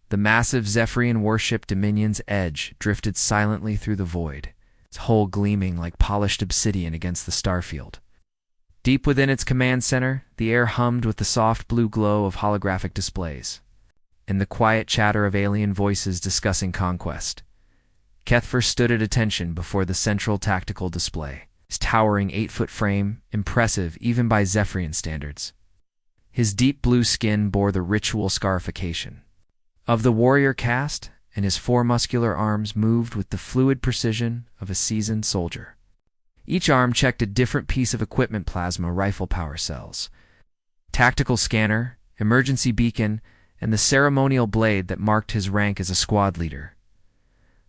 The massive Zephyrian warship Dominion's Edge drifted silently through the void, its hull gleaming like polished obsidian against the starfield. Deep within its command center, the air hummed with the soft blue glow of holographic displays and the quiet chatter of alien voices discussing conquest. Kethfer stood at attention before the central tactical display, his towering 8-foot frame, impressive even by Zephyrian standards. His deep blue skin bore the ritual scarification of the warrior caste, and his 4 muscular arms moved with the fluid precision of a seasoned soldier. Each arm checked a different piece of equipment: plasma rifle power cells, tactical scanner, emergency beacon, and the ceremonial blade that marked his rank as a squad leader.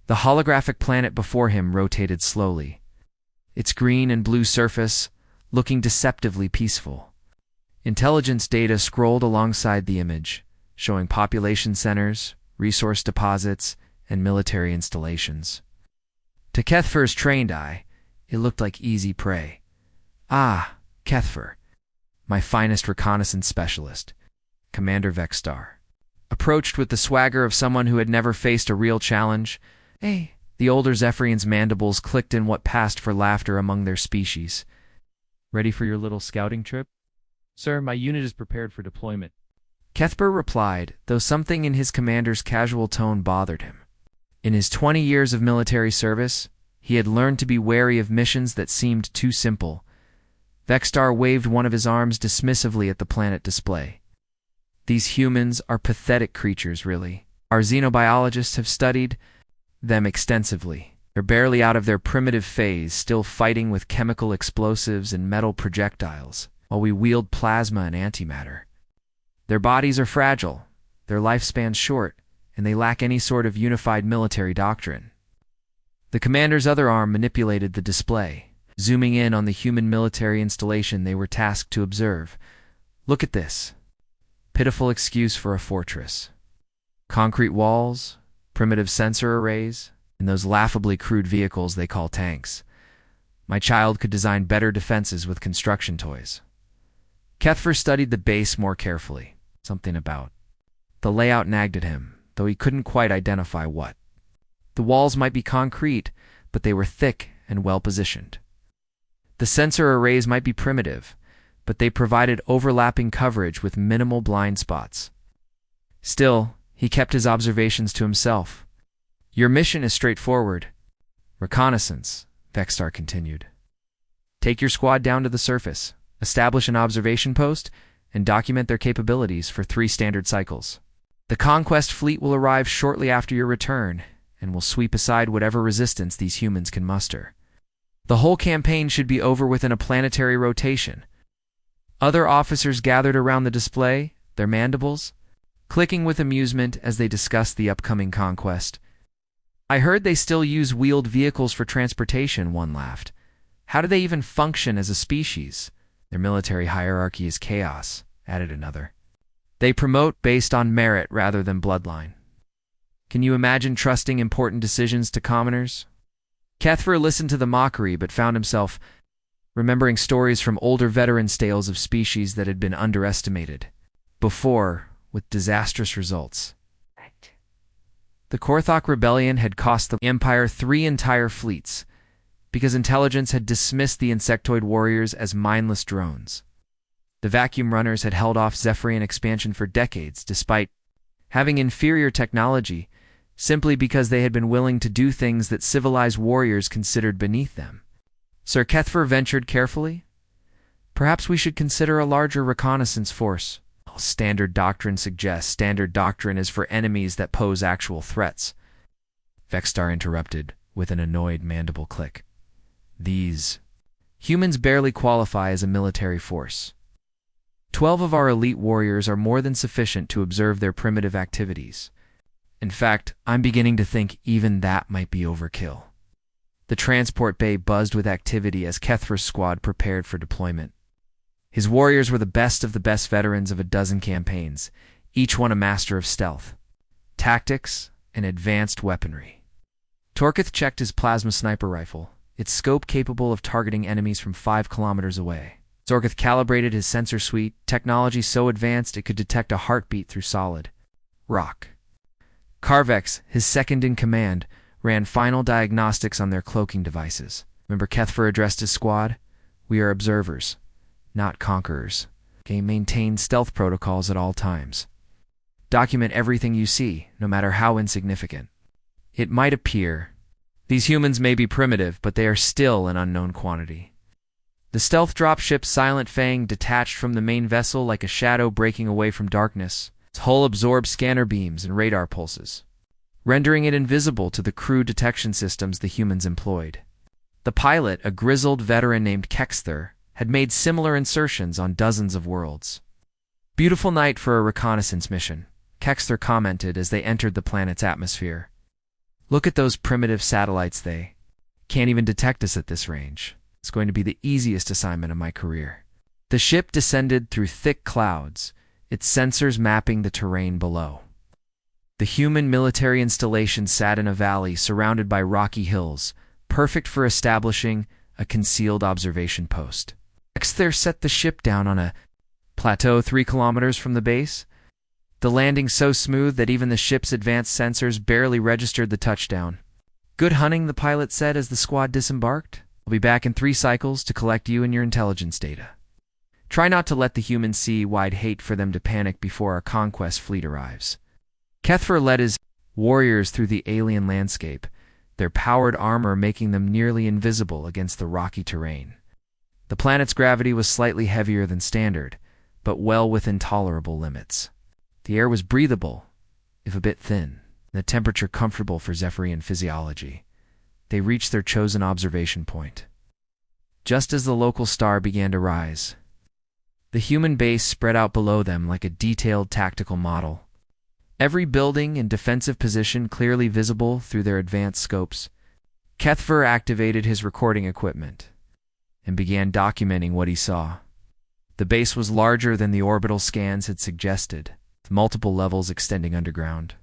The holographic planet before him rotated slowly, its green and blue surface looking deceptively peaceful. Intelligence data scrolled alongside the image, showing population centers, resource deposits, and military installations. To Kethfer's trained eye, it looked like easy prey. Ah, Kethfer, my finest reconnaissance specialist, Commander Vexstar approached with the swagger of someone who had never faced a real challenge. Hey, the older Zephyrian's mandibles clicked in what passed for laughter among their species. Ready for your little scouting trip? Sir, my unit is prepared for deployment, Kethfer replied, though something in his commander's casual tone bothered him. In his 20 years of military service, he had learned to be wary of missions that seemed too simple. Vexstar waved one of his arms dismissively at the planet display. These humans are pathetic creatures, really. Our xenobiologists have studied them extensively. They're barely out of their primitive phase, still fighting with chemical explosives and metal projectiles, while we wield plasma and antimatter. Their bodies are fragile, their lifespan's short, and they lack any sort of unified military doctrine. The commander's other arm manipulated the display, zooming in on the human military installation they were tasked to observe. Look at this. Pitiful excuse for a fortress. Concrete walls, primitive sensor arrays, and those laughably crude vehicles they call tanks. My child could design better defenses with construction toys. Kethfer studied the base more carefully. Something about the layout nagged at him, though he couldn't quite identify what. The walls might be concrete, but they were thick and well-positioned. The sensor arrays might be primitive, but they provided overlapping coverage with minimal blind spots. Still, he kept his observations to himself. Your mission is straightforward. Reconnaissance, Vexstar continued. Take your squad down to the surface, establish an observation post, and document their capabilities for 3 standard cycles. The Conquest fleet will arrive shortly after your return, and will sweep aside whatever resistance these humans can muster. The whole campaign should be over within a planetary rotation. Other officers gathered around the display, their mandibles clicking with amusement as they discussed the upcoming conquest. I heard they still use wheeled vehicles for transportation, one laughed. How do they even function as a species? Their military hierarchy is chaos, added another. They promote based on merit rather than bloodline. Can you imagine trusting important decisions to commoners? Kethfer listened to the mockery but found himself remembering stories from older veterans' tales of species that had been underestimated before, with disastrous results. The Korthok Rebellion had cost the Empire 3 entire fleets because intelligence had dismissed the insectoid warriors as mindless drones. The vacuum runners had held off Zephyrian expansion for decades despite having inferior technology, simply because they had been willing to do things that civilized warriors considered beneath them. Sir Kethfer ventured carefully. Perhaps we should consider a larger reconnaissance force. Standard doctrine suggests standard doctrine is for enemies that pose actual threats. Vexstar interrupted with an annoyed mandible click. These humans barely qualify as a military force. 12 of our elite warriors are more than sufficient to observe their primitive activities. In fact, I'm beginning to think even that might be overkill. The transport bay buzzed with activity as Kethfer's squad prepared for deployment. His warriors were the best of the best veterans of a dozen campaigns, each one a master of stealth, tactics, and advanced weaponry. Torkith checked his plasma sniper rifle, its scope capable of targeting enemies from 5 kilometers away. Zorkith calibrated his sensor suite, technology so advanced it could detect a heartbeat through solid rock. Carvex, his second in command, ran final diagnostics on their cloaking devices. Remember, Kethfer addressed his squad? We are observers, not conquerors. Okay, maintain stealth protocols at all times. Document everything you see, no matter how insignificant. It might appear these humans may be primitive, but they are still an unknown quantity. The stealth dropship Silent Fang detached from the main vessel like a shadow breaking away from darkness. Its hull absorbed scanner beams and radar pulses, rendering it invisible to the crew detection systems the humans employed. The pilot, a grizzled veteran named Kexther, had made similar insertions on dozens of worlds. Beautiful night for a reconnaissance mission, Kexther commented as they entered the planet's atmosphere. Look at those primitive satellites, they can't even detect us at this range. It's going to be the easiest assignment of my career. The ship descended through thick clouds, its sensors mapping the terrain below. The human military installation sat in a valley surrounded by rocky hills, perfect for establishing a concealed observation post. Next, there set the ship down on a plateau 3 kilometers from the base. The landing so smooth that even the ship's advanced sensors barely registered the touchdown. Good hunting, the pilot said as the squad disembarked. I'll be back in 3 cycles to collect you and your intelligence data. Try not to let the humans see why I'd hate for them to panic before our conquest fleet arrives. Kethfer led his warriors through the alien landscape, their powered armor making them nearly invisible against the rocky terrain. The planet's gravity was slightly heavier than standard, but well within tolerable limits. The air was breathable, if a bit thin, and the temperature comfortable for Zephyrian physiology. They reached their chosen observation point. Just as the local star began to rise, the human base spread out below them like a detailed tactical model. Every building and defensive position clearly visible through their advanced scopes. Kethfer activated his recording equipment and began documenting what he saw. The base was larger than the orbital scans had suggested, with multiple levels extending underground.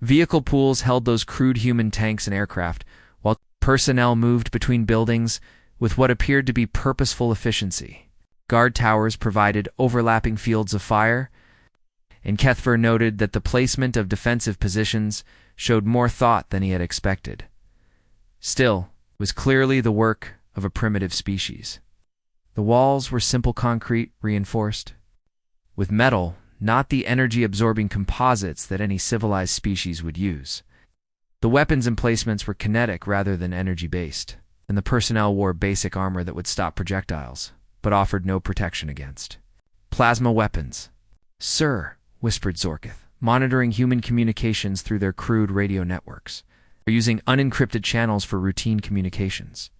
Vehicle pools held those crude human tanks and aircraft, while personnel moved between buildings with what appeared to be purposeful efficiency. Guard towers provided overlapping fields of fire, and Kethfer noted that the placement of defensive positions showed more thought than he had expected. Still, it was clearly the work of a primitive species. The walls were simple concrete, reinforced with metal, not the energy-absorbing composites that any civilized species would use. The weapons emplacements were kinetic rather than energy-based, and the personnel wore basic armor that would stop projectiles, but offered no protection against plasma weapons. Sir, whispered Zorkith, monitoring human communications through their crude radio networks. They're using unencrypted channels for routine communications.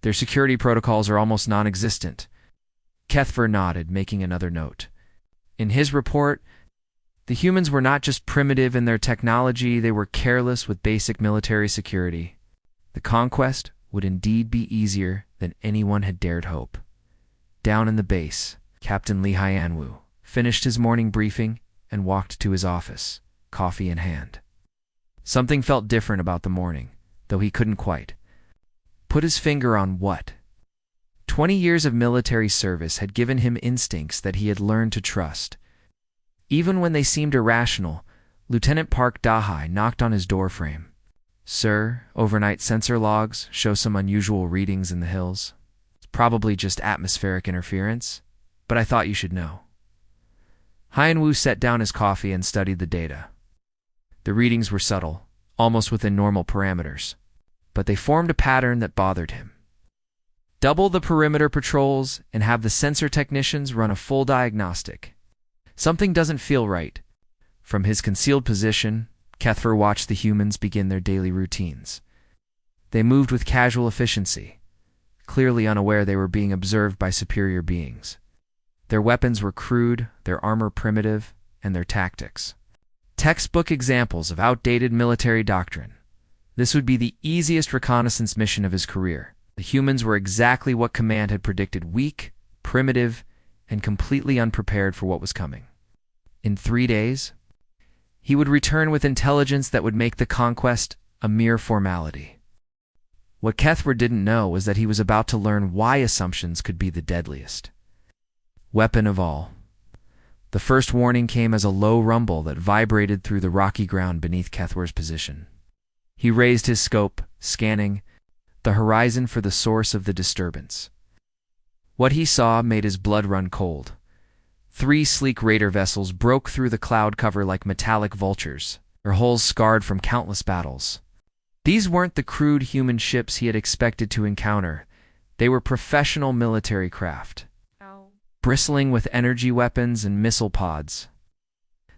Their security protocols are almost non-existent. Kethfer nodded, making another note. In his report, the humans were not just primitive in their technology, they were careless with basic military security. The conquest would indeed be easier than anyone had dared hope. Down in the base, Captain Li Haiyanwu finished his morning briefing and walked to his office, coffee in hand. Something felt different about the morning, though he couldn't quite put his finger on what. 20 years of military service had given him instincts that he had learned to trust. Even when they seemed irrational, Lieutenant Park Dahai knocked on his doorframe. Sir, overnight sensor logs show some unusual readings in the hills. It's probably just atmospheric interference, but I thought you should know. Haiyanwu set down his coffee and studied the data. The readings were subtle, almost within normal parameters, but they formed a pattern that bothered him. Double the perimeter patrols and have the sensor technicians run a full diagnostic. Something doesn't feel right. From his concealed position, Kethfer watched the humans begin their daily routines. They moved with casual efficiency, clearly unaware they were being observed by superior beings. Their weapons were crude, their armor primitive, and their tactics textbook examples of outdated military doctrine. This would be the easiest reconnaissance mission of his career. The humans were exactly what Command had predicted: weak, primitive, and completely unprepared for what was coming. In 3 days, he would return with intelligence that would make the conquest a mere formality. What Kethfer didn't know was that he was about to learn why assumptions could be the deadliest weapon of all. The first warning came as a low rumble that vibrated through the rocky ground beneath Kethwar's position. He raised his scope, scanning the horizon for the source of the disturbance. What he saw made his blood run cold. 3 sleek raider vessels broke through the cloud cover like metallic vultures, their hulls scarred from countless battles. These weren't the crude human ships he had expected to encounter. They were professional military craft, bristling with energy weapons and missile pods.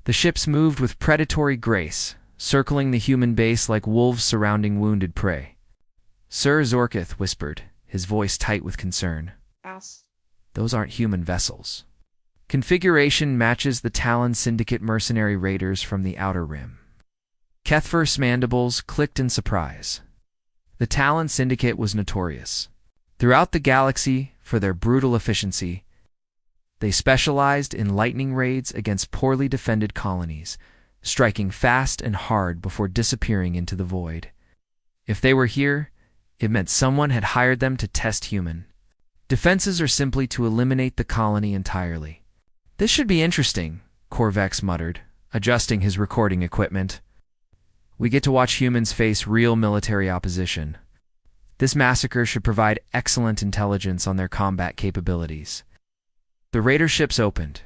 The ships moved with predatory grace, circling the human base like wolves surrounding wounded prey. Sir Zorkith whispered, his voice tight with concern. Those aren't human vessels. Configuration matches the Talon Syndicate mercenary raiders from the Outer Rim. Kethvar's mandibles clicked in surprise. The Talon Syndicate was notorious throughout the galaxy for their brutal efficiency. They specialized in lightning raids against poorly defended colonies, striking fast and hard before disappearing into the void. If they were here, it meant someone had hired them to test human defenses or simply to eliminate the colony entirely. This should be interesting, Corvex muttered, adjusting his recording equipment. We get to watch humans face real military opposition. This massacre should provide excellent intelligence on their combat capabilities. The raider ships opened.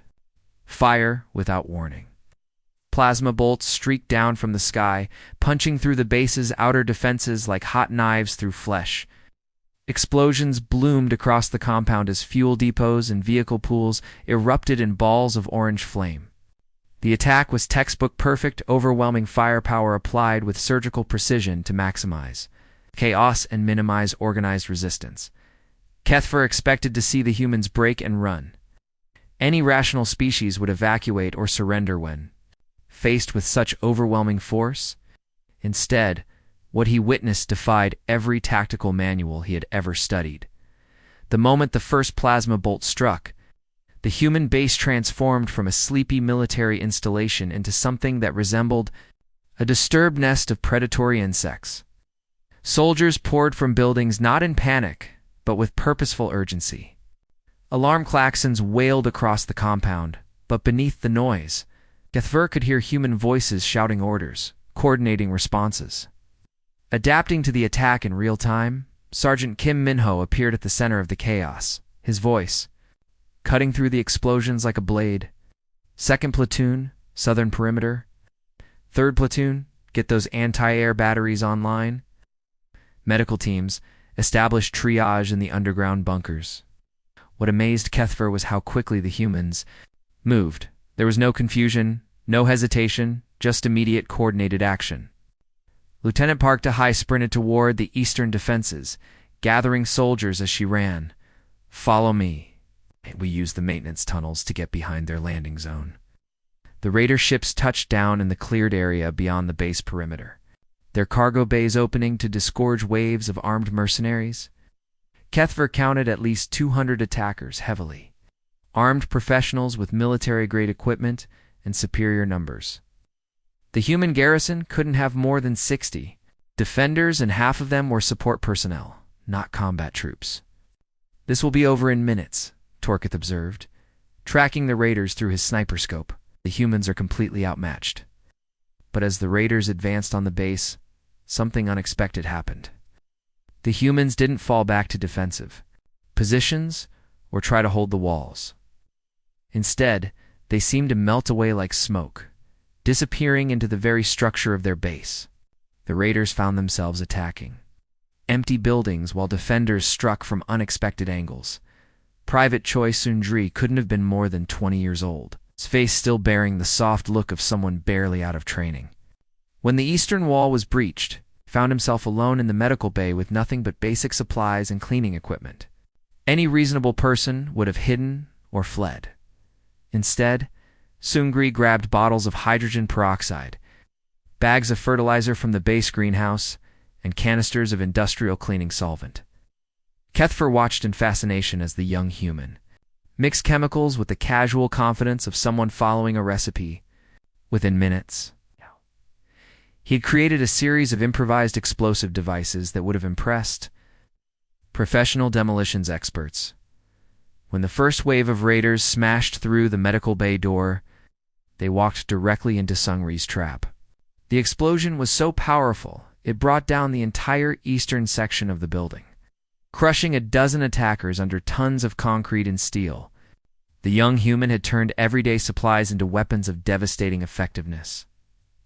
Fire without warning. Plasma bolts streaked down from the sky, punching through the base's outer defenses like hot knives through flesh. Explosions bloomed across the compound as fuel depots and vehicle pools erupted in balls of orange flame. The attack was textbook perfect, overwhelming firepower applied with surgical precision to maximize chaos and minimize organized resistance. Kethvar expected to see the humans break and run. Any rational species would evacuate or surrender when faced with such overwhelming force. Instead, what he witnessed defied every tactical manual he had ever studied. The moment the first plasma bolt struck, the human base transformed from a sleepy military installation into something that resembled a disturbed nest of predatory insects. Soldiers poured from buildings not in panic, but with purposeful urgency. Alarm klaxons wailed across the compound, but beneath the noise, Kethvar could hear human voices shouting orders, coordinating responses. Adapting to the attack in real time, Sergeant Kim Minho appeared at the center of the chaos, his voice cutting through the explosions like a blade. Second platoon, southern perimeter. Third platoon, get those anti-air batteries online. Medical teams established triage in the underground bunkers. What amazed Kethvar was how quickly the humans moved. There was no confusion, no hesitation, just immediate coordinated action. Lieutenant Park High sprinted toward the eastern defenses, gathering soldiers as she ran. Follow me. We used the maintenance tunnels to get behind their landing zone. The raider ships touched down in the cleared area beyond the base perimeter, their cargo bays opening to disgorge waves of armed mercenaries. Kethvar counted at least 200 attackers heavily, armed professionals with military-grade equipment and superior numbers. The human garrison couldn't have more than 60 defenders, and half of them were support personnel, not combat troops. This will be over in minutes, Torkith observed, tracking the raiders through his sniper scope. The humans are completely outmatched. But as the raiders advanced on the base, something unexpected happened. The humans didn't fall back to defensive positions or try to hold the walls. Instead, they seemed to melt away like smoke, disappearing into the very structure of their base. The raiders found themselves attacking empty buildings while defenders struck from unexpected angles. Private Choi Sundri couldn't have been more than 20 years old, his face still bearing the soft look of someone barely out of training. When the eastern wall was breached, he found himself alone in the medical bay with nothing but basic supplies and cleaning equipment. Any reasonable person would have hidden or fled. Instead, Sungri grabbed bottles of hydrogen peroxide, bags of fertilizer from the base greenhouse, and canisters of industrial cleaning solvent. Kethvar watched in fascination as the young human mixed chemicals with the casual confidence of someone following a recipe. Within minutes, he had created a series of improvised explosive devices that would have impressed professional demolitions experts. When the first wave of raiders smashed through the medical bay door, they walked directly into Sungri's trap. The explosion was so powerful, it brought down the entire eastern section of the building, crushing a dozen attackers under tons of concrete and steel. The young human had turned everyday supplies into weapons of devastating effectiveness.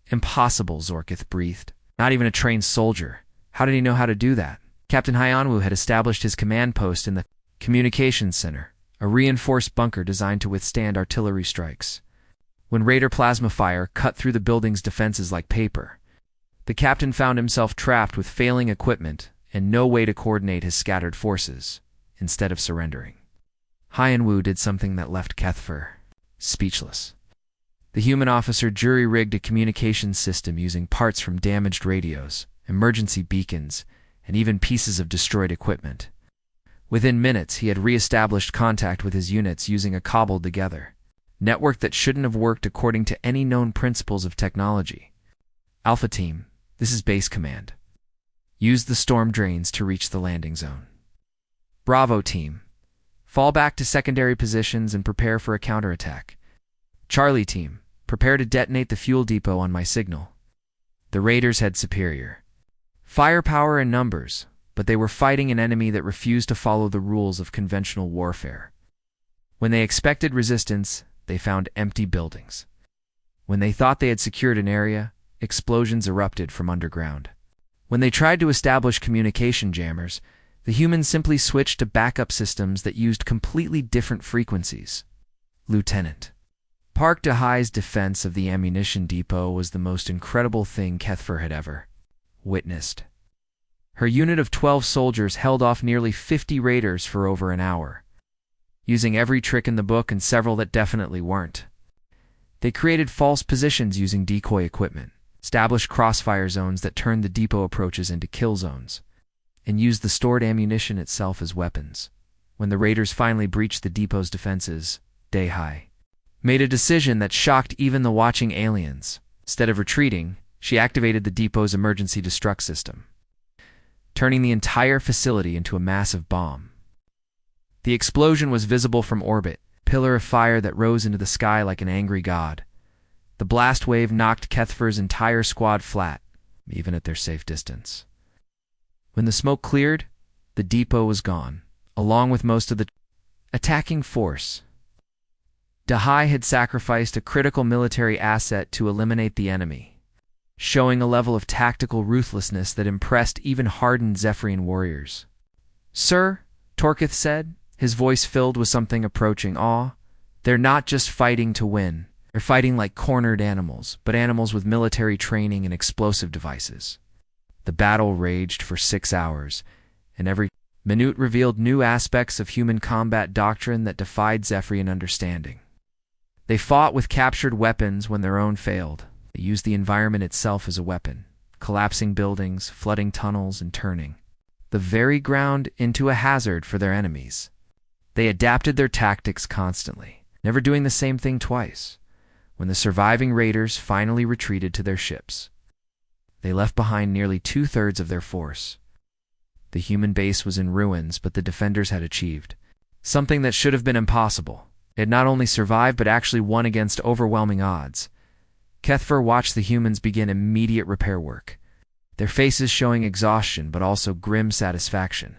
Impossible, Zorkith breathed. Not even a trained soldier. How did he know how to do that? Captain Hyanwu had established his command post in the communications center, a reinforced bunker designed to withstand artillery strikes. When Raider plasma fire cut through the building's defenses like paper, the captain found himself trapped with failing equipment and no way to coordinate his scattered forces, instead of surrendering. Hyanwu did something that left Kethfer speechless. The human officer jury-rigged a communications system using parts from damaged radios, emergency beacons, and even pieces of destroyed equipment. Within minutes, he had re-established contact with his units using a cobbled-together network that shouldn't have worked according to any known principles of technology. Alpha Team, this is Base Command. Use the storm drains to reach the landing zone. Bravo Team, fall back to secondary positions and prepare for a counterattack. Charlie Team, prepare to detonate the fuel depot on my signal. The Raiders had superior firepower and numbers, but they were fighting an enemy that refused to follow the rules of conventional warfare. When they expected resistance, they found empty buildings. When they thought they had secured an area, explosions erupted from underground. When they tried to establish communication jammers, the humans simply switched to backup systems that used completely different frequencies. Lieutenant Park Dahai's defense of the ammunition depot was the most incredible thing Kethfer had ever witnessed. Her unit of 12 soldiers held off nearly 50 raiders for over an hour, using every trick in the book and several that definitely weren't. They created false positions using decoy equipment, established crossfire zones that turned the depot approaches into kill zones, and used the stored ammunition itself as weapons. When the raiders finally breached the depot's defenses, Dahai made a decision that shocked even the watching aliens. Instead of retreating, she activated the depot's emergency destruct system, turning the entire facility into a massive bomb. The explosion was visible from orbit, a pillar of fire that rose into the sky like an angry god. The blast wave knocked Kethfer's entire squad flat, even at their safe distance. When the smoke cleared, the depot was gone, along with most of the attacking force. Dahai had sacrificed a critical military asset to eliminate the enemy, showing a level of tactical ruthlessness that impressed even hardened Zephyrian warriors. "Sir," Torkith said, his voice filled with something approaching awe, "they're not just fighting to win. They're fighting like cornered animals, but animals with military training and explosive devices." The battle raged for 6 hours, and every minute revealed new aspects of human combat doctrine that defied Zephyrian understanding. They fought with captured weapons when their own failed. They used the environment itself as a weapon, collapsing buildings, flooding tunnels, and turning the very ground into a hazard for their enemies. They adapted their tactics constantly, never doing the same thing twice. When the surviving raiders finally retreated to their ships, they left behind nearly 2/3 of their force. The human base was in ruins, but the defenders had achieved something that should have been impossible. It had not only survived, but actually won against overwhelming odds. Kethfer watched the humans begin immediate repair work, their faces showing exhaustion but also grim satisfaction.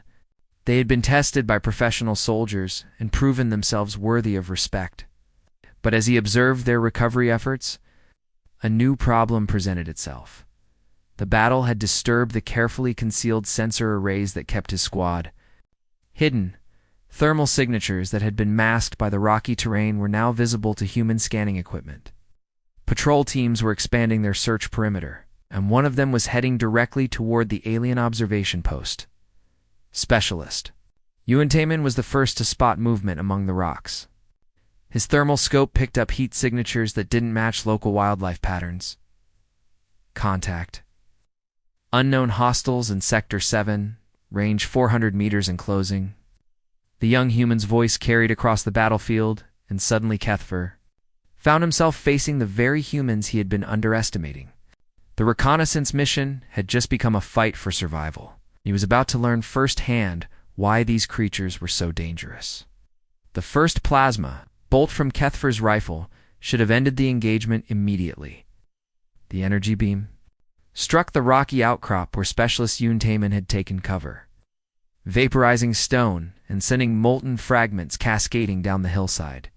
They had been tested by professional soldiers and proven themselves worthy of respect. But as he observed their recovery efforts, a new problem presented itself. The battle had disturbed the carefully concealed sensor arrays that kept his squad hidden. Thermal signatures that had been masked by the rocky terrain were now visible to human scanning equipment. Patrol teams were expanding their search perimeter, and one of them was heading directly toward the alien observation post. Specialist Yuantaemin was the first to spot movement among the rocks. His thermal scope picked up heat signatures that didn't match local wildlife patterns. Contact. Unknown hostiles in Sector 7, range 400 meters in closing. The young human's voice carried across the battlefield, and suddenly Kethfer found himself facing the very humans he had been underestimating. The reconnaissance mission had just become a fight for survival. He was about to learn firsthand why these creatures were so dangerous. The first plasma bolt from Kethfer's rifle should have ended the engagement immediately. The energy beam struck the rocky outcrop where Specialist Yuntamen had taken cover, vaporizing stone and sending molten fragments cascading down the hillside.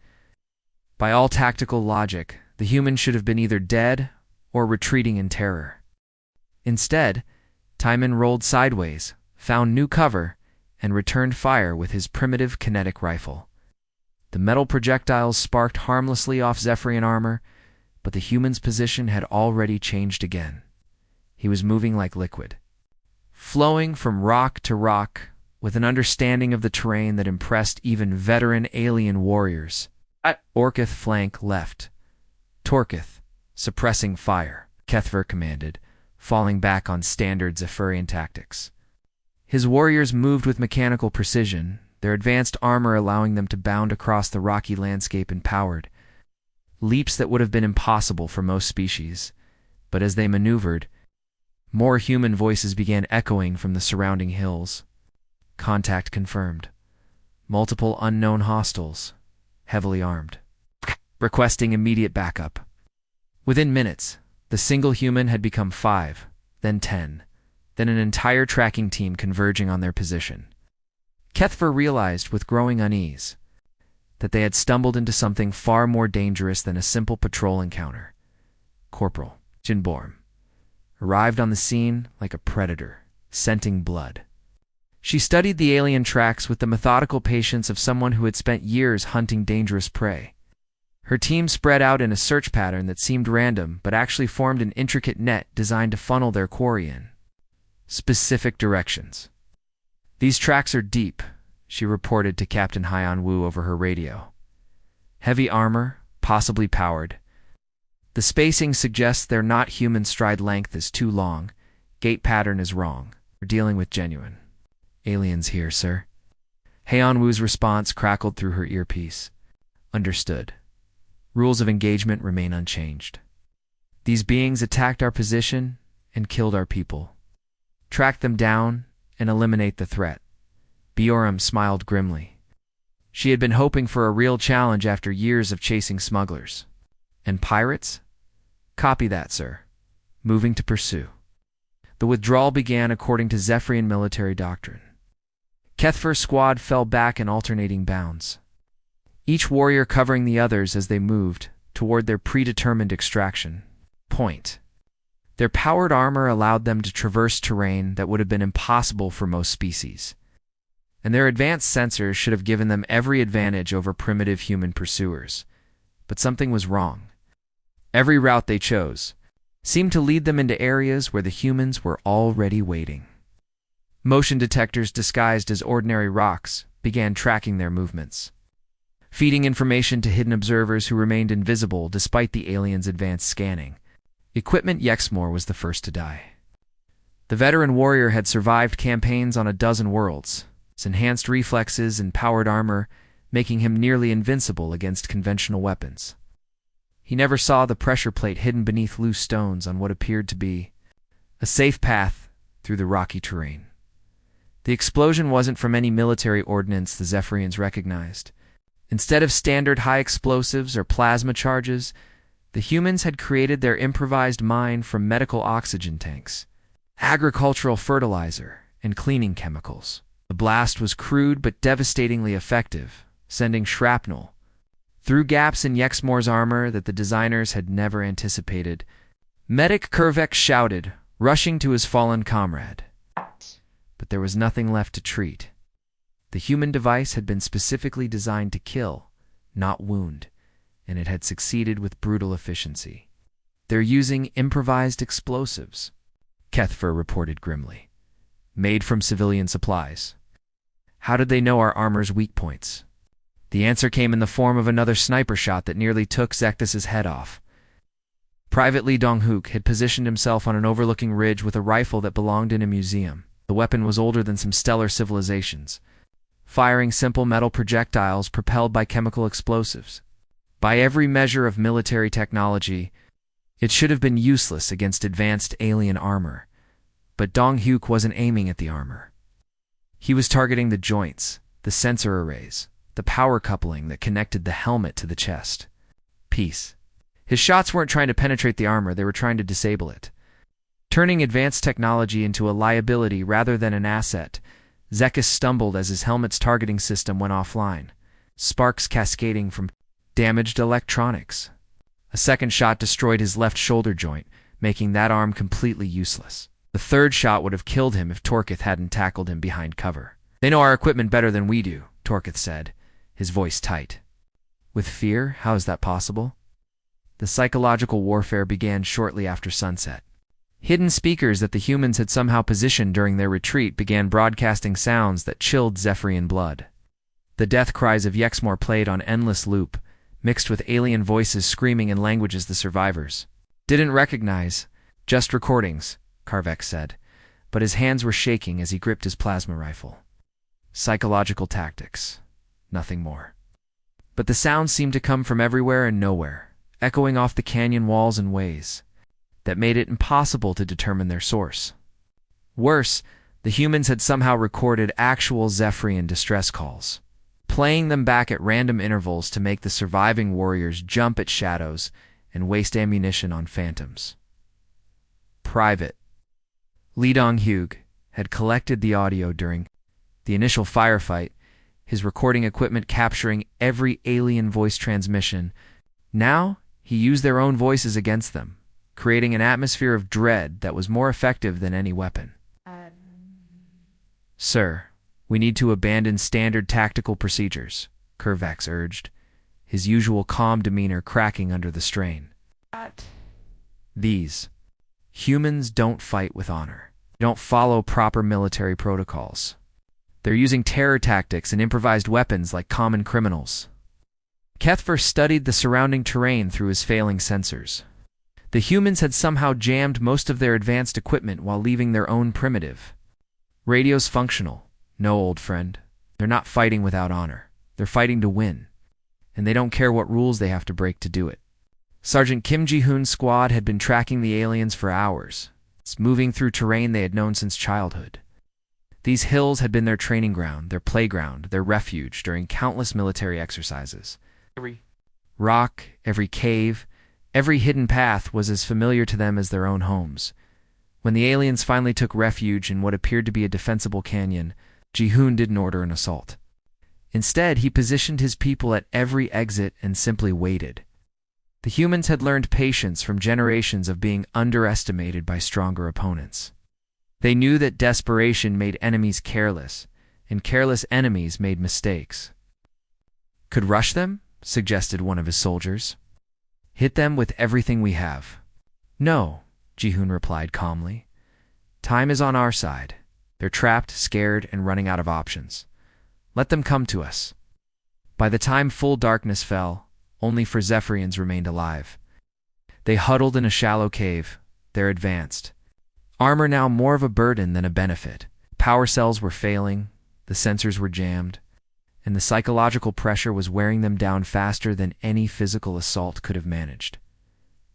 By all tactical logic, the human should have been either dead or retreating in terror. Instead, Timon rolled sideways, found new cover, and returned fire with his primitive kinetic rifle. The metal projectiles sparked harmlessly off Zephyrian armor, but the human's position had already changed again. He was moving like liquid, flowing from rock to rock with an understanding of the terrain that impressed even veteran alien warriors. Orkith flank left. Torkith, suppressing fire, Kethfer commanded, falling back on standard Zephyrian tactics. His warriors moved with mechanical precision, their advanced armor allowing them to bound across the rocky landscape in powered leaps that would have been impossible for most species. But as they maneuvered, more human voices began echoing from the surrounding hills. Contact confirmed. Multiple unknown hostiles, heavily armed, requesting immediate backup. Within minutes, the single human had become 5, then 10, then an entire tracking team converging on their position. Kethfer realized with growing unease that they had stumbled into something far more dangerous than a simple patrol encounter. Corporal Jinborm arrived on the scene like a predator, scenting blood. She studied the alien tracks with the methodical patience of someone who had spent years hunting dangerous prey. Her team spread out in a search pattern that seemed random but actually formed an intricate net designed to funnel their quarry in specific directions. "These tracks are deep," she reported to Captain Haiyan Wu over her radio. "Heavy armor, possibly powered. The spacing suggests their not human stride length is too long. Gait pattern is wrong. We're dealing with genuine aliens here, sir." Haiyan Wu's response crackled through her earpiece. "Understood. Rules of engagement remain unchanged. These beings attacked our position and killed our people. Track them down and eliminate the threat." Bioram smiled grimly. She had been hoping for a real challenge after years of chasing smugglers. "And pirates?" "Copy that, sir. Moving to pursue." The withdrawal began according to Zephyrian military doctrine. Kethfer's squad fell back in alternating bounds, each warrior covering the others as they moved toward their predetermined extraction point. Their powered armor allowed them to traverse terrain that would have been impossible for most species, and their advanced sensors should have given them every advantage over primitive human pursuers. But something was wrong. Every route they chose seemed to lead them into areas where the humans were already waiting. Motion detectors disguised as ordinary rocks began tracking their movements, feeding information to hidden observers who remained invisible despite the aliens' advanced scanning. Equipment Yexmore was the first to die. The veteran warrior had survived campaigns on a dozen worlds, his enhanced reflexes and powered armor making him nearly invincible against conventional weapons. He never saw the pressure plate hidden beneath loose stones on what appeared to be a safe path through the rocky terrain. The explosion wasn't from any military ordnance the Zephyrians recognized. Instead of standard high explosives or plasma charges, the humans had created their improvised mine from medical oxygen tanks, agricultural fertilizer, and cleaning chemicals. The blast was crude but devastatingly effective, sending shrapnel through gaps in Yexmore's armor that the designers had never anticipated. Medic Kurvek shouted, rushing to his fallen comrade. But there was nothing left to treat. The human device had been specifically designed to kill, not wound, and it had succeeded with brutal efficiency. "They're using improvised explosives," Kethfer reported grimly. "Made from civilian supplies." "How did they know our armor's weak points?" The answer came in the form of another sniper shot that nearly took Zekthus's head off. Private Li Donghook had positioned himself on an overlooking ridge with a rifle that belonged in a museum. The weapon was older than some stellar civilizations, firing simple metal projectiles propelled by chemical explosives. By every measure of military technology, it should have been useless against advanced alien armor. But Donghook wasn't aiming at the armor. He was targeting the joints, the sensor arrays, the power coupling that connected the helmet to the chest. Peace. His shots weren't trying to penetrate the armor, they were trying to disable it. Turning advanced technology into a liability rather than an asset, Zekis stumbled as his helmet's targeting system went offline, sparks cascading from damaged electronics. A second shot destroyed his left shoulder joint, making that arm completely useless. The third shot would have killed him if Torkith hadn't tackled him behind cover. "They know our equipment better than we do," Torkith said, his voice tight. "With fear? How is that possible?" The psychological warfare began shortly after sunset. Hidden speakers that the humans had somehow positioned during their retreat began broadcasting sounds that chilled Zephyrian blood. The death cries of Yexmore played on endless loop, mixed with alien voices screaming in languages the survivors didn't recognize. "Just recordings," Karvek said, but his hands were shaking as he gripped his plasma rifle. Psychological tactics. Nothing more. But the sounds seemed to come from everywhere and nowhere, echoing off the canyon walls in ways that made it impossible to determine their source. Worse, the humans had somehow recorded actual Zephyrian distress calls, playing them back at random intervals to make the surviving warriors jump at shadows and waste ammunition on phantoms. Private Lee Dong-hyuk had collected the audio during the initial firefight, his recording equipment capturing every alien voice transmission. Now, he used their own voices against them, creating an atmosphere of dread that was more effective than any weapon. "Sir, we need to abandon standard tactical procedures," Kervax urged, his usual calm demeanor cracking under the strain. "These humans don't fight with honor. They don't follow proper military protocols. They're using terror tactics and improvised weapons like common criminals." Kethver studied the surrounding terrain through his failing sensors. The humans had somehow jammed most of their advanced equipment while leaving their own primitive. "Radio's functional. No, old friend. They're not fighting without honor. They're fighting to win. And they don't care what rules they have to break to do it." Sergeant Kim Ji-hoon's squad had been tracking the aliens for hours, moving through terrain they had known since childhood. These hills had been their training ground, their playground, their refuge during countless military exercises. Every rock, every cave, every hidden path was as familiar to them as their own homes. When the aliens finally took refuge in what appeared to be a defensible canyon, Ji-hoon didn't order an assault. Instead, he positioned his people at every exit and simply waited. The humans had learned patience from generations of being underestimated by stronger opponents. They knew that desperation made enemies careless, and careless enemies made mistakes. "Could rush them?" suggested one of his soldiers. "Hit them with everything we have." "No," Ji-hoon replied calmly. "Time is on our side. They're trapped, scared, and running out of options. Let them come to us." By the time full darkness fell, only 4 Zephyrians remained alive. They huddled in a shallow cave, their advanced armor now more of a burden than a benefit. Power cells were failing, the sensors were jammed, and the psychological pressure was wearing them down faster than any physical assault could have managed.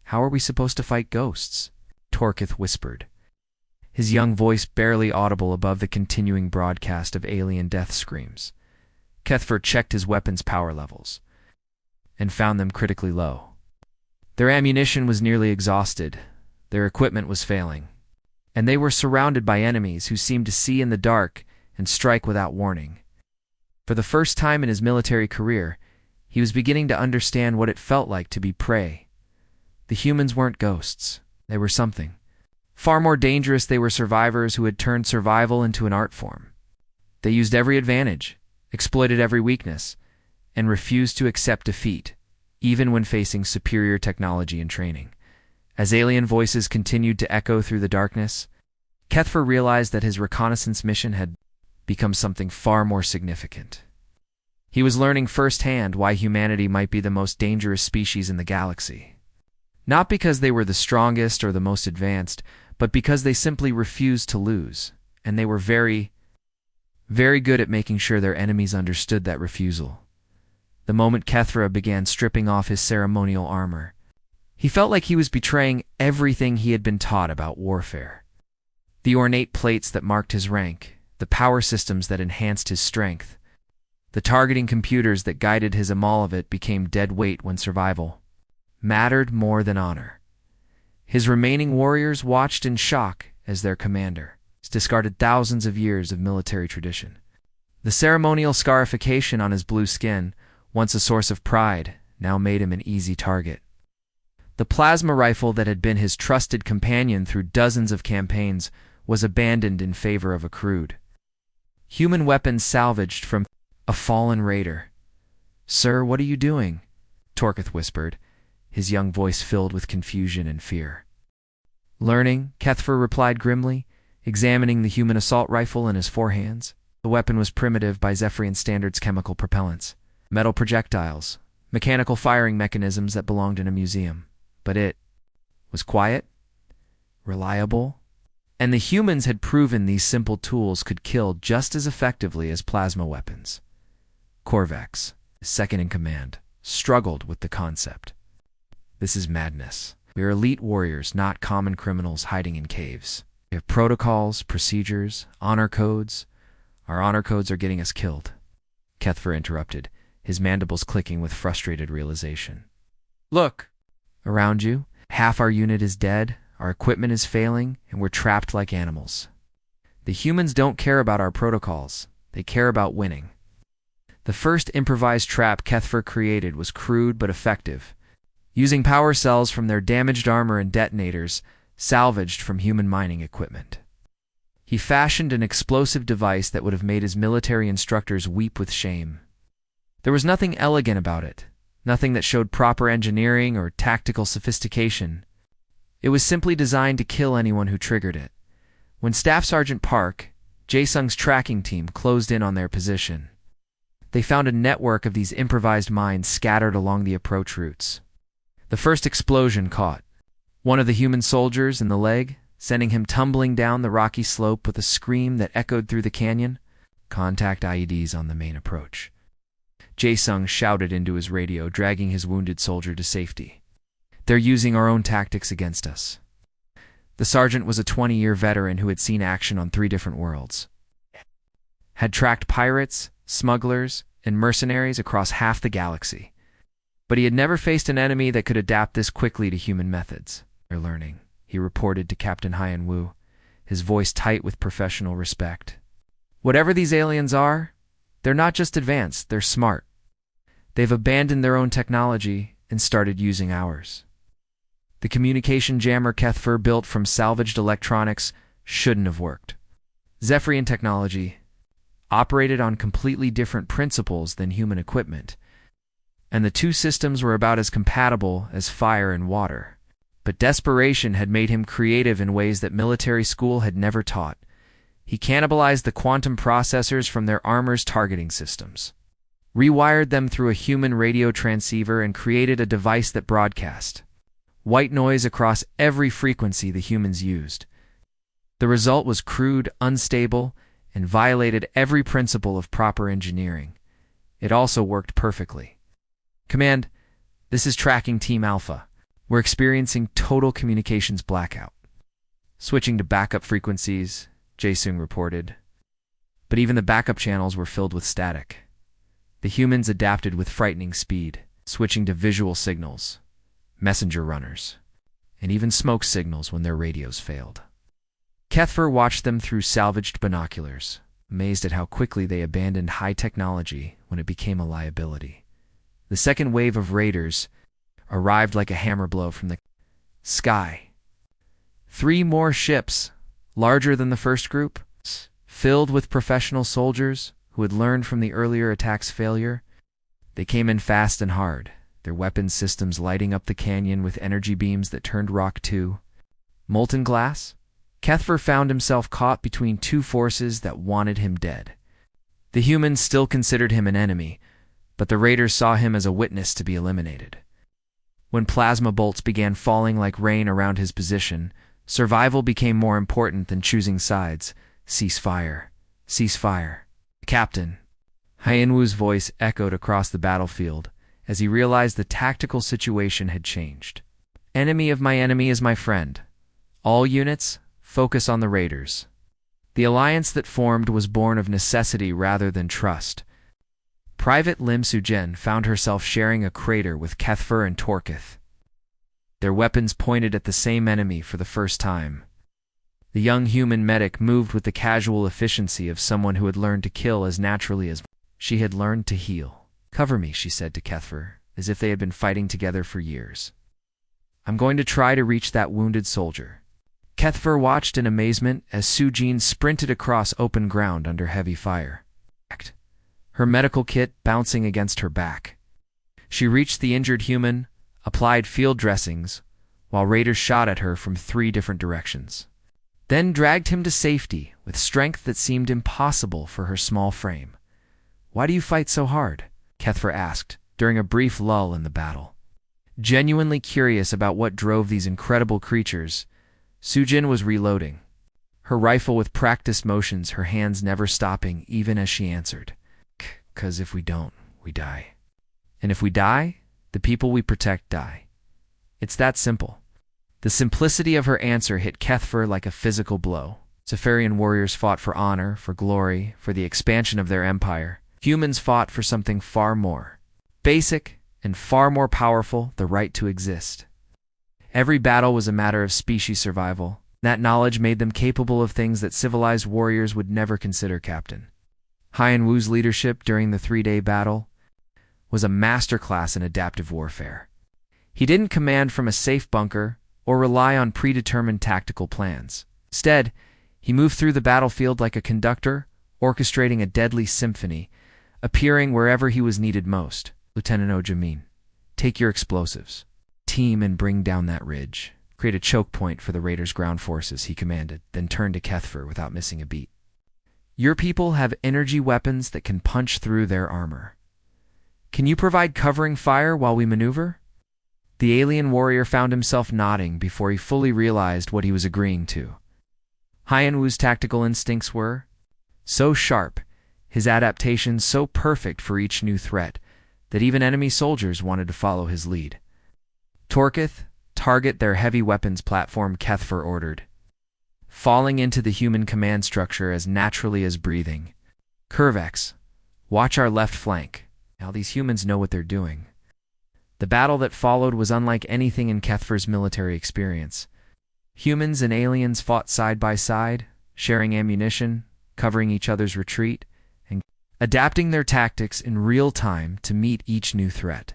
"How are we supposed to fight ghosts?" Torkith whispered, his young voice barely audible above the continuing broadcast of alien death screams. Kethver checked his weapon's power levels and found them critically low. Their ammunition was nearly exhausted, their equipment was failing, and they were surrounded by enemies who seemed to see in the dark and strike without warning. For the first time in his military career, he was beginning to understand what it felt like to be prey. The humans weren't ghosts. They were something far more dangerous. They were survivors who had turned survival into an art form. They used every advantage, exploited every weakness, and refused to accept defeat, even when facing superior technology and training. As alien voices continued to echo through the darkness, Kethver realized that his reconnaissance mission had become something far more significant. He was learning firsthand why humanity might be the most dangerous species in the galaxy. Not because they were the strongest or the most advanced, but because they simply refused to lose, and they were very, very good at making sure their enemies understood that refusal. The moment Kethra began stripping off his ceremonial armor, he felt like he was betraying everything he had been taught about warfare. The ornate plates that marked his rank, the power systems that enhanced his strength, The targeting computers that guided his Amalevit became dead weight when survival mattered more than honor. His remaining warriors watched in shock as their commander discarded thousands of years of military tradition. The ceremonial scarification on his blue skin, once a source of pride, now made him an easy target. The plasma rifle that had been his trusted companion through dozens of campaigns was abandoned in favor of a crude human weapon salvaged from a fallen raider. "Sir, what are you doing?" Torkith whispered, his young voice filled with confusion and fear. "Learning," Kethfer replied grimly, examining the human assault rifle in his forehands. The weapon was primitive by Zephyrian standards chemical propellants, metal projectiles, mechanical firing mechanisms that belonged in a museum. But it was quiet, reliable, and the humans had proven these simple tools could kill just as effectively as plasma weapons. Korvax, second in command, struggled with the concept. "This is madness. We are elite warriors, not common criminals hiding in caves. We have protocols, procedures, honor codes. Our honor codes are getting us killed." Kethfer interrupted, his mandibles clicking with frustrated realization. "Look! Around you, half our unit is dead, our equipment is failing, and we're trapped like animals. The humans don't care about our protocols. They care about winning." The first improvised trap Kethfer created was crude but effective, using power cells from their damaged armor and detonators salvaged from human mining equipment. He fashioned an explosive device that would have made his military instructors weep with shame. There was nothing elegant about it, nothing that showed proper engineering or tactical sophistication. It was simply designed to kill anyone who triggered it. When Staff Sergeant Park, Jae-sung's tracking team, closed in on their position, they found a network of these improvised mines scattered along the approach routes. The first explosion caught one of the human soldiers in the leg, sending him tumbling down the rocky slope with a scream that echoed through the canyon. "Contact IEDs on the main approach." Jae-sung shouted into his radio, dragging his wounded soldier to safety. "They're using our own tactics against us." The sergeant was a 20-year veteran who had seen action on 3 different worlds, had tracked pirates, smugglers, and mercenaries across half the galaxy. But he had never faced an enemy that could adapt this quickly to human methods. "They're learning," he reported to Captain Hyan Wu, his voice tight with professional respect. "Whatever these aliens are, they're not just advanced, they're smart. They've abandoned their own technology and started using ours." The communication jammer Kethfer built from salvaged electronics shouldn't have worked. Zephyrian technology operated on completely different principles than human equipment, and the two systems were about as compatible as fire and water. But desperation had made him creative in ways that military school had never taught. He cannibalized the quantum processors from their armor's targeting systems, rewired them through a human radio transceiver, and created a device that broadcast white noise across every frequency the humans used. The result was crude, unstable, and violated every principle of proper engineering. It also worked perfectly. "Command, this is Tracking Team Alpha. We're experiencing total communications blackout." Switching to backup frequencies, Jae-sung reported. But even the backup channels were filled with static. The humans adapted with frightening speed, switching to visual signals, messenger runners, and even smoke signals when their radios failed. Kethfer watched them through salvaged binoculars, amazed at how quickly they abandoned high technology when it became a liability. The second wave of raiders arrived like a hammer blow from the sky. 3 more ships, larger than the first group, filled with professional soldiers who had learned from the earlier attack's failure. They came in fast and hard, their weapons systems lighting up the canyon with energy beams that turned rock to molten glass. Kethfer found himself caught between 2 forces that wanted him dead. The humans still considered him an enemy, but the raiders saw him as a witness to be eliminated. When plasma bolts began falling like rain around his position, survival became more important than choosing sides. "Cease fire. Cease fire." "Captain." Hyan Wu's voice echoed across the battlefield as he realized the tactical situation had changed. "Enemy of my enemy is my friend. All units, focus on the raiders." The alliance that formed was born of necessity rather than trust. Private Lim Sujen found herself sharing a crater with Kethfer and Torkith. Their weapons pointed at the same enemy for the first time. The young human medic moved with the casual efficiency of someone who had learned to kill as naturally as she had learned to heal. "Cover me," she said to Kethfer, as if they had been fighting together for years. "I'm going to try to reach that wounded soldier." Kethfer watched in amazement as Sujin sprinted across open ground under heavy fire, her medical kit bouncing against her back. She reached the injured human, applied field dressings, while raiders shot at her from 3 different directions, then dragged him to safety with strength that seemed impossible for her small frame. "Why do you fight so hard?" Kethfer asked during a brief lull in the battle. Genuinely curious about what drove these incredible creatures, Sujin was reloading, her rifle with practiced motions, her hands never stopping even as she answered, "'Cause if we don't, we die. And if we die, the people we protect die. It's that simple." The simplicity of her answer hit Kethfer like a physical blow. Seferian warriors fought for honor, for glory, for the expansion of their empire. Humans fought for something far more basic and far more powerful: the right to exist. Every battle was a matter of species survival. That knowledge made them capable of things that civilized warriors would never consider. Captain Hyan Wu's leadership during the 3-day battle was a masterclass in adaptive warfare. He didn't command from a safe bunker or rely on predetermined tactical plans. Instead, he moved through the battlefield like a conductor, orchestrating a deadly symphony, appearing wherever he was needed most. "Lieutenant Ojamin, take your explosives. Team and bring down that ridge. Create a choke point for the raiders' ground forces," he commanded, then turned to Kethfer without missing a beat. "Your people have energy weapons that can punch through their armor. Can you provide covering fire while we maneuver?" The alien warrior found himself nodding before he fully realized what he was agreeing to. Hyan Wu's tactical instincts were so sharp, his adaptations so perfect for each new threat, that even enemy soldiers wanted to follow his lead. "Torkith, target their heavy weapons platform," Kethfer ordered, falling into the human command structure as naturally as breathing. "Curvex, watch our left flank." Now these humans know what they're doing. The battle that followed was unlike anything in Kethfer's military experience. Humans and aliens fought side by side, sharing ammunition, covering each other's retreat, and adapting their tactics in real time to meet each new threat.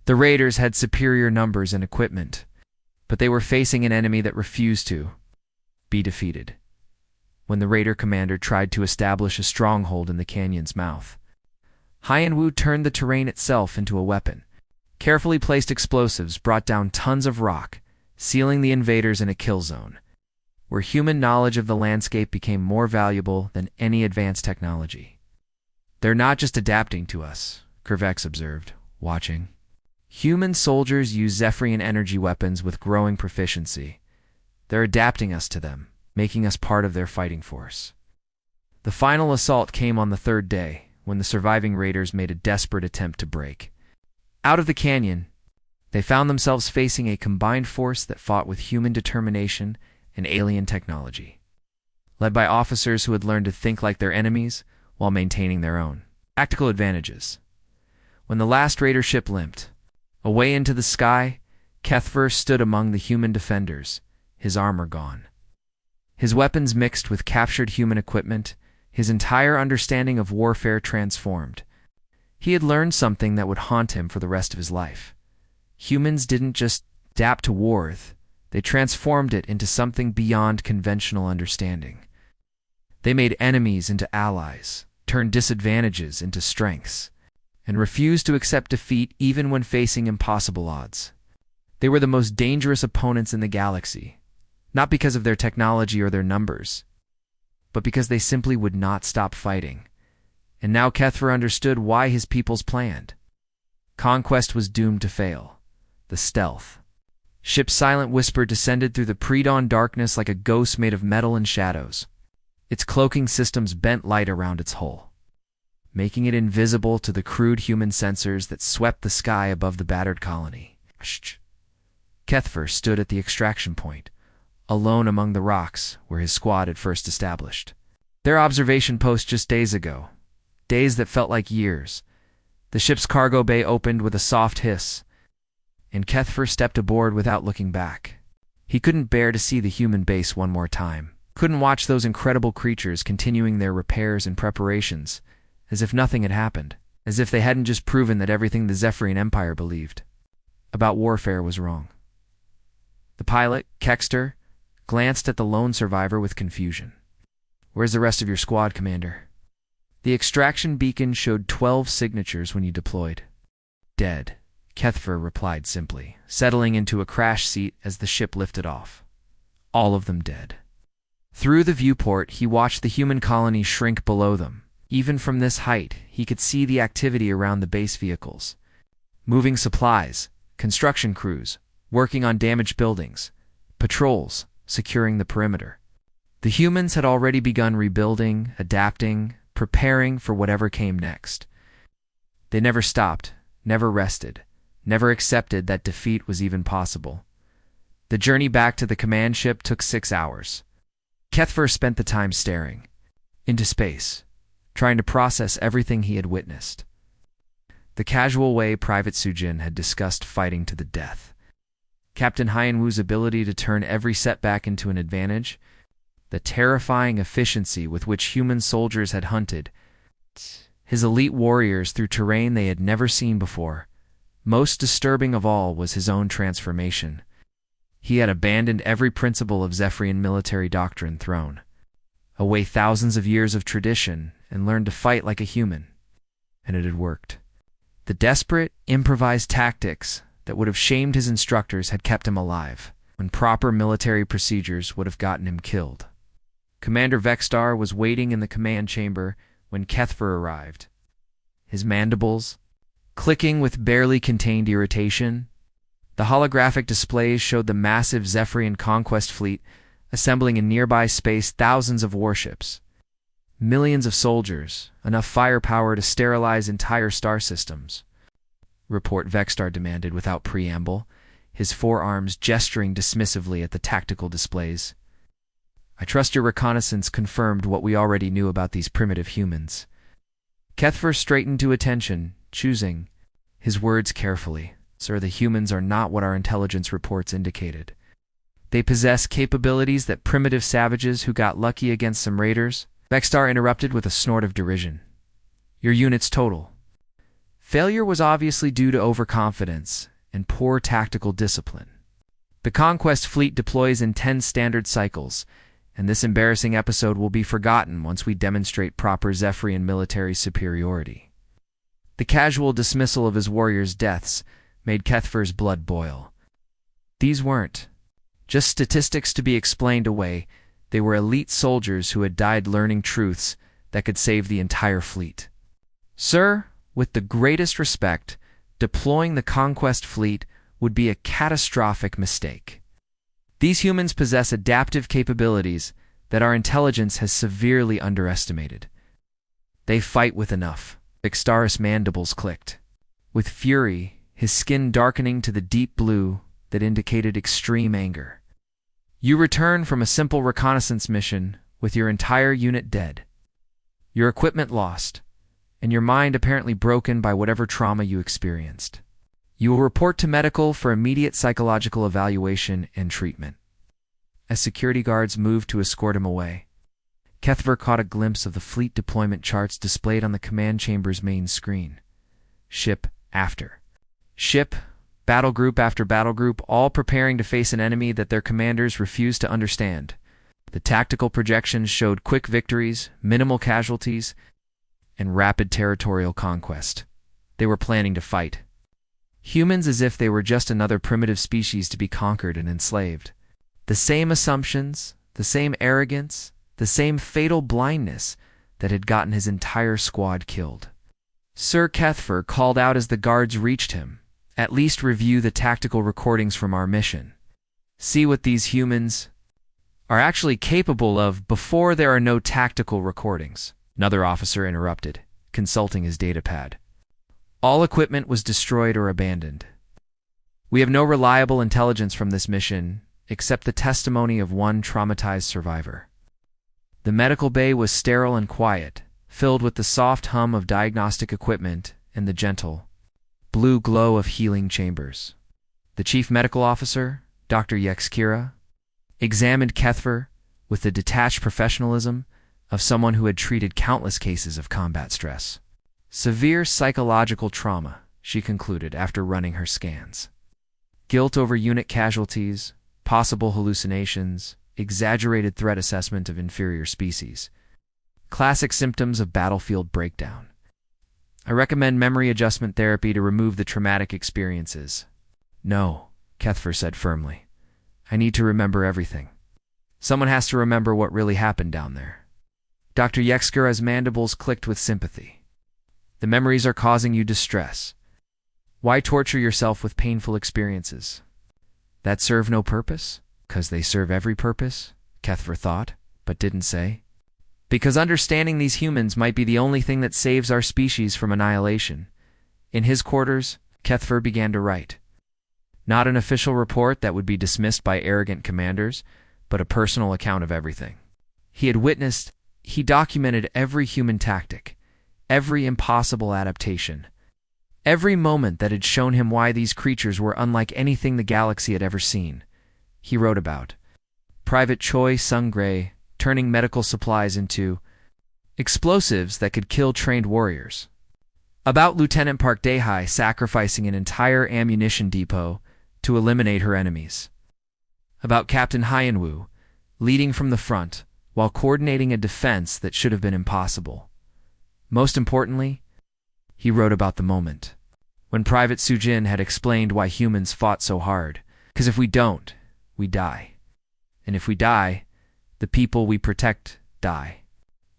The raiders had superior numbers and equipment, but they were facing an enemy that refused to be defeated. When the raider commander tried to establish a stronghold in the canyon's mouth, Hyan Wu turned the terrain itself into a weapon. Carefully placed explosives brought down tons of rock, sealing the invaders in a kill zone, where human knowledge of the landscape became more valuable than any advanced technology. "They're not just adapting to us," Curvex observed, watching. "Human soldiers use Zephyrian energy weapons with growing proficiency. They're adapting us to them, making us part of their fighting force." The final assault came on the 3rd day, when the surviving raiders made a desperate attempt to break out of the canyon. They found themselves facing a combined force that fought with human determination and alien technology, led by officers who had learned to think like their enemies while maintaining their own tactical advantages. When the last raider ship limped away into the sky, Kethfer stood among the human defenders, his armor gone, his weapons mixed with captured human equipment, his entire understanding of warfare transformed. He had learned something that would haunt him for the rest of his life. Humans didn't just adapt to war, they transformed it into something beyond conventional understanding. They made enemies into allies, turned disadvantages into strengths, and refused to accept defeat even when facing impossible odds. They were the most dangerous opponents in the galaxy, not because of their technology or their numbers, but because they simply would not stop fighting. And now Kethfer understood why his peoples planned. Conquest was doomed to fail. The stealth ship's silent whisper descended through the pre-dawn darkness like a ghost made of metal and shadows. Its cloaking systems bent light around its hull, making it invisible to the crude human sensors that swept the sky above the battered colony. Kethfer stood at the extraction point, alone among the rocks where his squad had first established their observation post just days ago. Days that felt like years, The ship's cargo bay opened with a soft hiss, and Kethfer stepped aboard without looking back. He couldn't bear to see the human base one more time. Couldn't watch those incredible creatures continuing their repairs and preparations, as if nothing had happened, as if they hadn't just proven that everything the Zephyrian Empire believed about warfare was wrong. The pilot, Kexter, glanced at the lone survivor with confusion. "Where's the rest of your squad, Commander?" The extraction beacon showed 12 signatures when you deployed. "Dead," Kethfer replied simply, settling into a crash seat as the ship lifted off. All of them dead. Through the viewport, he watched the human colony shrink below them. Even from this height, he could see the activity around the base vehicles. Moving supplies, construction crews, working on damaged buildings, patrols, securing the perimeter. The humans had already begun rebuilding, adapting, preparing for whatever came next. They never stopped, never rested, never accepted that defeat was even possible. The journey back to the command ship took 6 hours. Kethfer spent the time staring into space, trying to process everything he had witnessed. The casual way Private Sujin had discussed fighting to the death. Captain Hyenwoo's ability to turn every setback into an advantage. The terrifying efficiency with which human soldiers had hunted. His elite warriors through terrain they had never seen before. Most disturbing of all was his own transformation. He had abandoned every principle of Zephyrian military doctrine thrown away thousands of years of tradition and learned to fight like a human. And it had worked. The desperate, improvised tactics that would have shamed his instructors had kept him alive, when proper military procedures would have gotten him killed. Commander Vexstar was waiting in the command chamber when Kethfer arrived. His mandibles clicking with barely contained irritation. The holographic displays showed the massive Zephyrian conquest fleet assembling in nearby space thousands of warships. Millions of soldiers, enough firepower to sterilize entire star systems. Report, Vexstar demanded without preamble, his forearms gesturing dismissively at the tactical displays. "I trust your reconnaissance confirmed what we already knew about these primitive humans." Kethfer straightened to attention, choosing his words carefully. "Sir, the humans are not what our intelligence reports indicated. They possess capabilities that primitive savages who got lucky against some raiders." Vexstar interrupted with a snort of derision. "Your unit's total." Failure was obviously due to overconfidence and poor tactical discipline. The Conquest fleet deploys in 10 standard cycles, and this embarrassing episode will be forgotten once we demonstrate proper Zephyrian military superiority. The casual dismissal of his warriors' deaths made Kethfer's blood boil. These weren't just statistics to be explained away. They were elite soldiers who had died learning truths that could save the entire fleet. "Sir, with the greatest respect, deploying the Conquest fleet would be a catastrophic mistake. These humans possess adaptive capabilities that our intelligence has severely underestimated. They fight with enough." Vexstar's mandibles clicked. With fury, his skin darkening to the deep blue that indicated extreme anger. "You return from a simple reconnaissance mission with your entire unit dead, your equipment lost, and your mind apparently broken by whatever trauma you experienced. You will report to medical for immediate psychological evaluation and treatment." As security guards moved to escort him away, Kethfer caught a glimpse of the fleet deployment charts displayed on the command chamber's main screen. Ship after ship, battle group after battle group, all preparing to face an enemy that their commanders refused to understand. The tactical projections showed quick victories, minimal casualties, and rapid territorial conquest. They were planning to fight humans as if they were just another primitive species to be conquered and enslaved. The same assumptions, the same arrogance, the same fatal blindness that had gotten his entire squad killed. Sir Kethfer called out as the guards reached him. "At least review the tactical recordings from our mission. See what these humans are actually capable of before there are no tactical recordings." Another officer interrupted, consulting his datapad. "All equipment was destroyed or abandoned. We have no reliable intelligence from this mission, except the testimony of one traumatized survivor." The medical bay was sterile and quiet, filled with the soft hum of diagnostic equipment and the gentle, blue glow of healing chambers. The chief medical officer, Dr. Yexkira, examined Kethver with the detached professionalism of someone who had treated countless cases of combat stress. Severe psychological trauma, she concluded after running her scans. Guilt over unit casualties, possible hallucinations, exaggerated threat assessment of inferior species. Classic symptoms of battlefield breakdown. I recommend memory adjustment therapy to remove the traumatic experiences. No, Kethver said firmly. I need to remember everything. Someone has to remember what really happened down there. Dr. Yexkira's mandibles clicked with sympathy. The memories are causing you distress. Why torture yourself with painful experiences? That serve no purpose? 'Cause they serve every purpose, Kethver thought, but didn't say. Because understanding these humans might be the only thing that saves our species from annihilation. In his quarters, Kethver began to write. Not an official report that would be dismissed by arrogant commanders, but a personal account of everything. He documented every human tactic, every impossible adaptation, every moment that had shown him why these creatures were unlike anything the galaxy had ever seen. He wrote about Private Choi Sung-gray turning medical supplies into explosives that could kill trained warriors, about Lieutenant Park Dae-hai sacrificing an entire ammunition depot to eliminate her enemies, about Captain Hyenwoo leading from the front while coordinating a defense that should have been impossible. Most importantly, he wrote about the moment when Private Sujin had explained why humans fought so hard. Because if we don't, we die. And if we die, the people we protect die.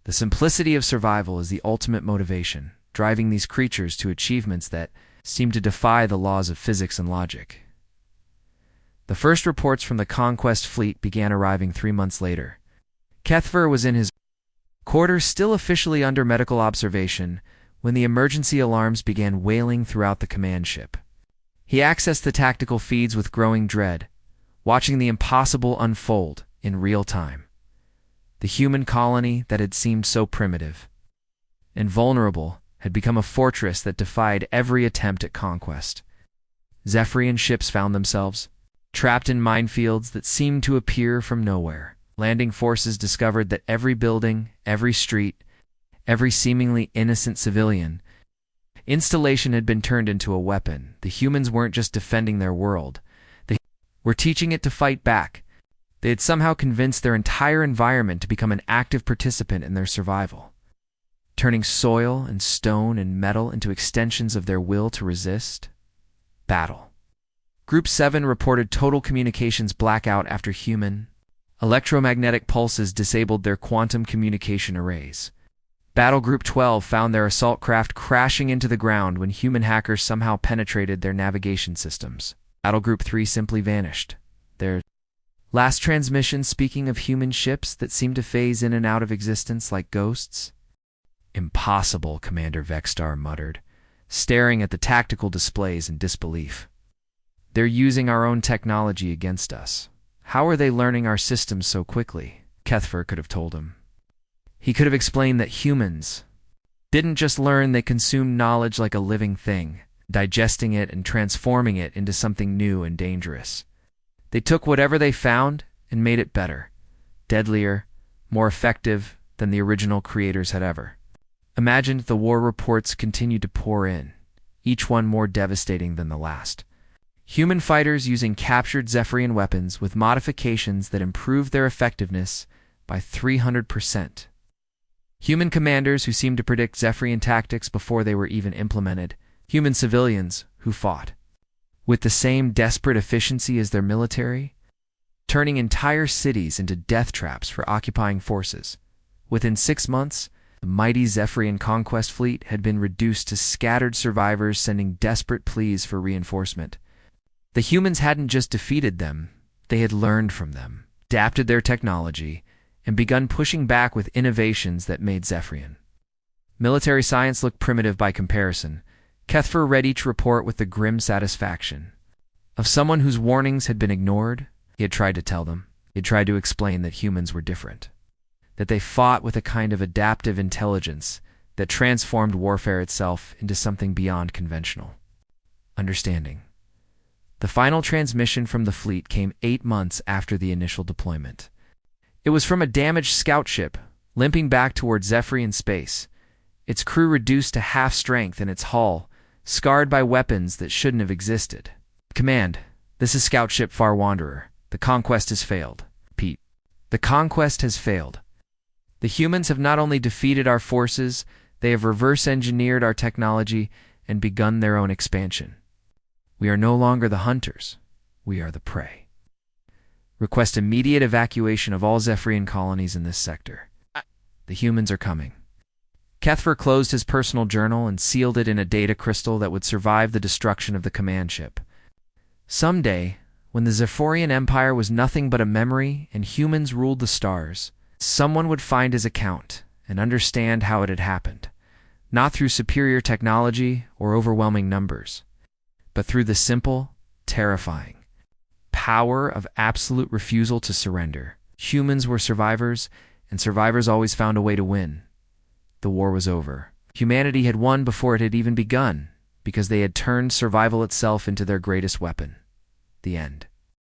The simplicity of survival is the ultimate motivation, driving these creatures to achievements that seem to defy the laws of physics and logic. The first reports from the Conquest fleet began arriving 3 months later. Kethver was in his quarters, still officially under medical observation, when the emergency alarms began wailing throughout the command ship. He accessed the tactical feeds with growing dread, watching the impossible unfold in real time. The human colony that had seemed so primitive and vulnerable had become a fortress that defied every attempt at conquest. Zephyrian ships found themselves trapped in minefields that seemed to appear from nowhere. Landing forces discovered that every building, every street, every seemingly innocent civilian installation had been turned into a weapon. The humans weren't just defending their world. They were teaching it to fight back. They had somehow convinced their entire environment to become an active participant in their survival, turning soil and stone and metal into extensions of their will to resist. Battle. Group 7 reported total communications blackout after human electromagnetic pulses disabled their quantum communication arrays. Battle Group 12 found their assault craft crashing into the ground when human hackers somehow penetrated their navigation systems. Battle Group 3 simply vanished. Their last transmission speaking of human ships that seemed to phase in and out of existence like ghosts. Impossible, Commander Vexstar muttered, staring at the tactical displays in disbelief. They're using our own technology against us. How are they learning our systems so quickly? Kethver could have told him. He could have explained that humans didn't just learn, they consumed knowledge like a living thing, digesting it and transforming it into something new and dangerous. They took whatever they found and made it better, deadlier, more effective than the original creators had ever imagined. The war reports continued to pour in, each one more devastating than the last. Human fighters using captured Zephyrian weapons with modifications that improved their effectiveness by 300%. Human commanders who seemed to predict Zephyrian tactics before they were even implemented. Human civilians who fought with the same desperate efficiency as their military, turning entire cities into death traps for occupying forces. Within 6 months, the mighty Zephyrian conquest fleet had been reduced to scattered survivors sending desperate pleas for reinforcement. The humans hadn't just defeated them, they had learned from them, adapted their technology, and begun pushing back with innovations that made Zephyrian military science look primitive by comparison. Kethver read each report with the grim satisfaction of someone whose warnings had been ignored. He had tried to tell them. He had tried to explain that humans were different, that they fought with a kind of adaptive intelligence that transformed warfare itself into something beyond conventional understanding. The final transmission from the fleet came 8 months after the initial deployment. It was from a damaged scout ship, limping back toward Zephyrian space, its crew reduced to half strength and its hull scarred by weapons that shouldn't have existed. Command, this is Scout Ship Far Wanderer. The conquest has failed. Pete. The conquest has failed. The humans have not only defeated our forces, they have reverse-engineered our technology and begun their own expansion. We are no longer the hunters. We are the prey. Request immediate evacuation of all Zephyrian colonies in this sector. The humans are coming. Kethfer closed his personal journal and sealed it in a data crystal that would survive the destruction of the command ship. Someday, when the Zephyrian Empire was nothing but a memory and humans ruled the stars, someone would find his account and understand how it had happened, not through superior technology or overwhelming numbers, but through the simple, terrifying power of absolute refusal to surrender. Humans were survivors, and survivors always found a way to win. The war was over. Humanity had won before it had even begun, because they had turned survival itself into their greatest weapon. The end.